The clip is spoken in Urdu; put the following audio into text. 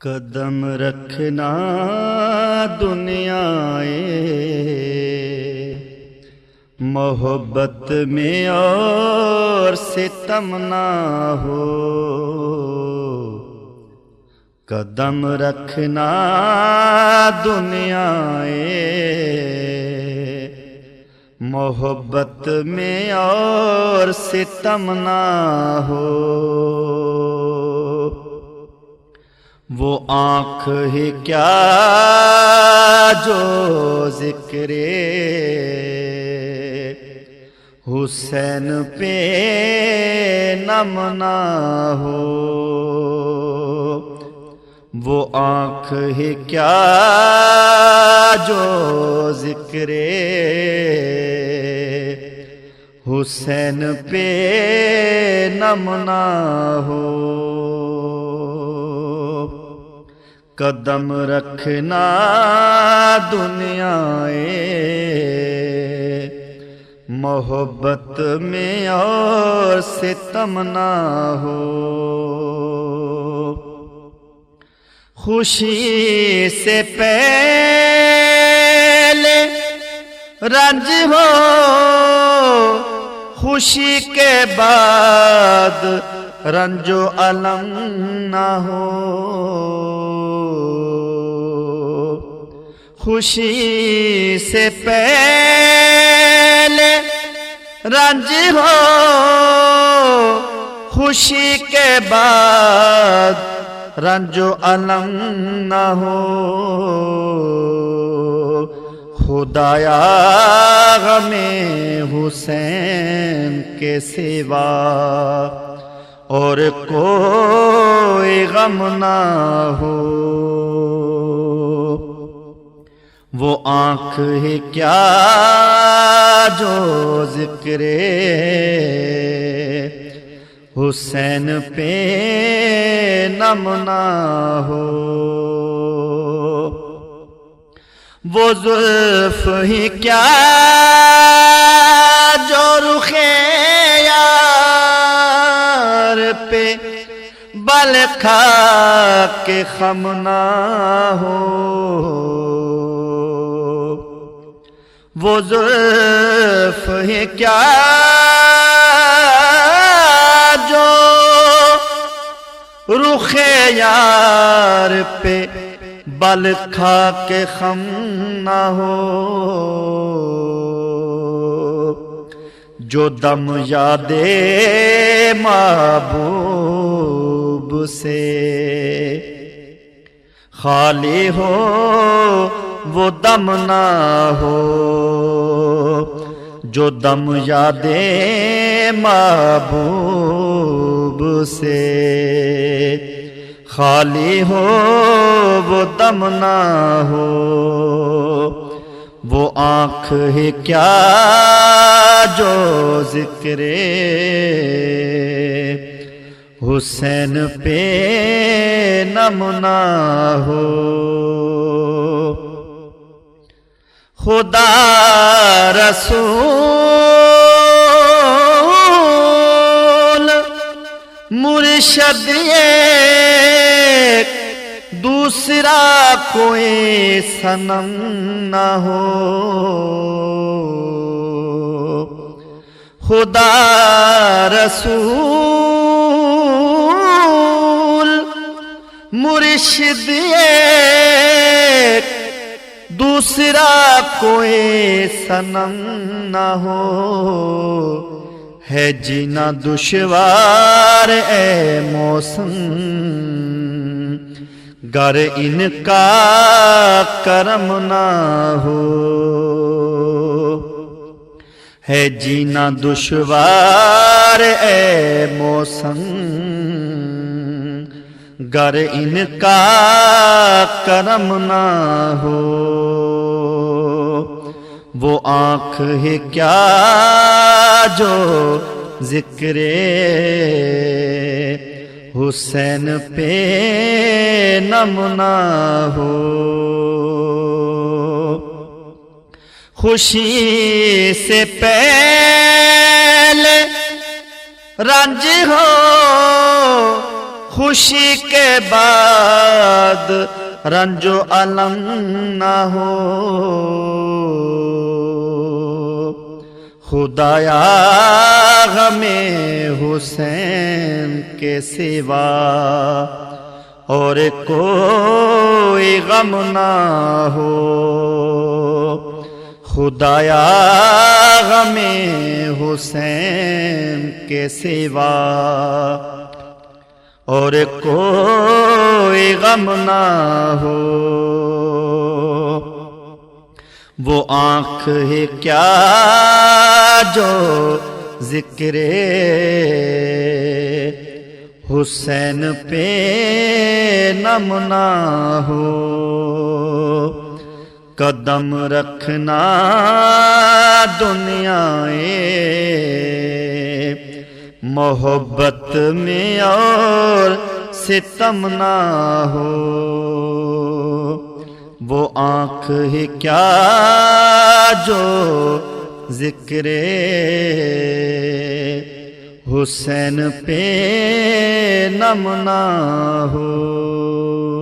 قدم رکھنا دنیا محبت میں اور ستم نہ ہو، قدم رکھنا دنیا محبت میں اور ستم نہ ہو، وہ آنکھ ہی کیا جو ذکر حسین پہ نم نہ ہو، وہ آنکھ ہی کیا جو ذکر حسین پہ نم نہ ہو، قدم رکھنا دنیا محبت میں اور ستم نہ ہو، خوشی سے پہلے رنج ہو، خوشی کے بعد رنج و الم نہ ہو، خوشی سے پہلے رنج ہو، خوشی کے بعد رنج و الم نہ ہو، خدایا غم حسین کے سوا اور کوئی غم نہ ہو، وہ آنکھ ہی کیا جو ذکر حسین پہ نم نہ ہو، وہ زلف ہی کیا جو رخ یار پہ بل کھا کے خم نہ ہو، وہ زلف ہی کیا جو رخ یار پہ بل کھا کے خم نہ ہو، جو دم یاد محبوب سے خالی ہو وہ دم نہ ہو، جو دم یاد محبوب سے خالی ہو وہ دم نہ ہو، وہ آنکھ ہی کیا جو ذکر حسین پہ نم نہ ہو، خدا رسول مرشد ایک دوسرا کوئی صنم نہ ہو، خدا رسول مرشد ایک دوسرا کوئی صنم نہ ہو، ہے جینا دشوار اے موسم گر ان کا کرم نہ ہو، ہے جینا دشوار اے موسم گر ان کا کرم نہ ہو، وہ آنکھ ہی کیا جو ذکر حسین پہ نم نہ ہو، خوشی سے پہلے رنج ہو، خوشی کے بعد رنج و الم نہ ہو، خدایا غم حسین کے سوا اور کوئی غم نہ ہو، خدایا غم حسین کے سوا اور کوئی غم نہ ہو۔ وہ آنکھ ہے کیا جو ذکر حسین پہ نم نہ ہو، قدم رکھنا دنیا محبت میں اور ستم نہ ہو، وہ آنکھ ہے کیا جو ذکر حسین پہ نم نہ ہو۔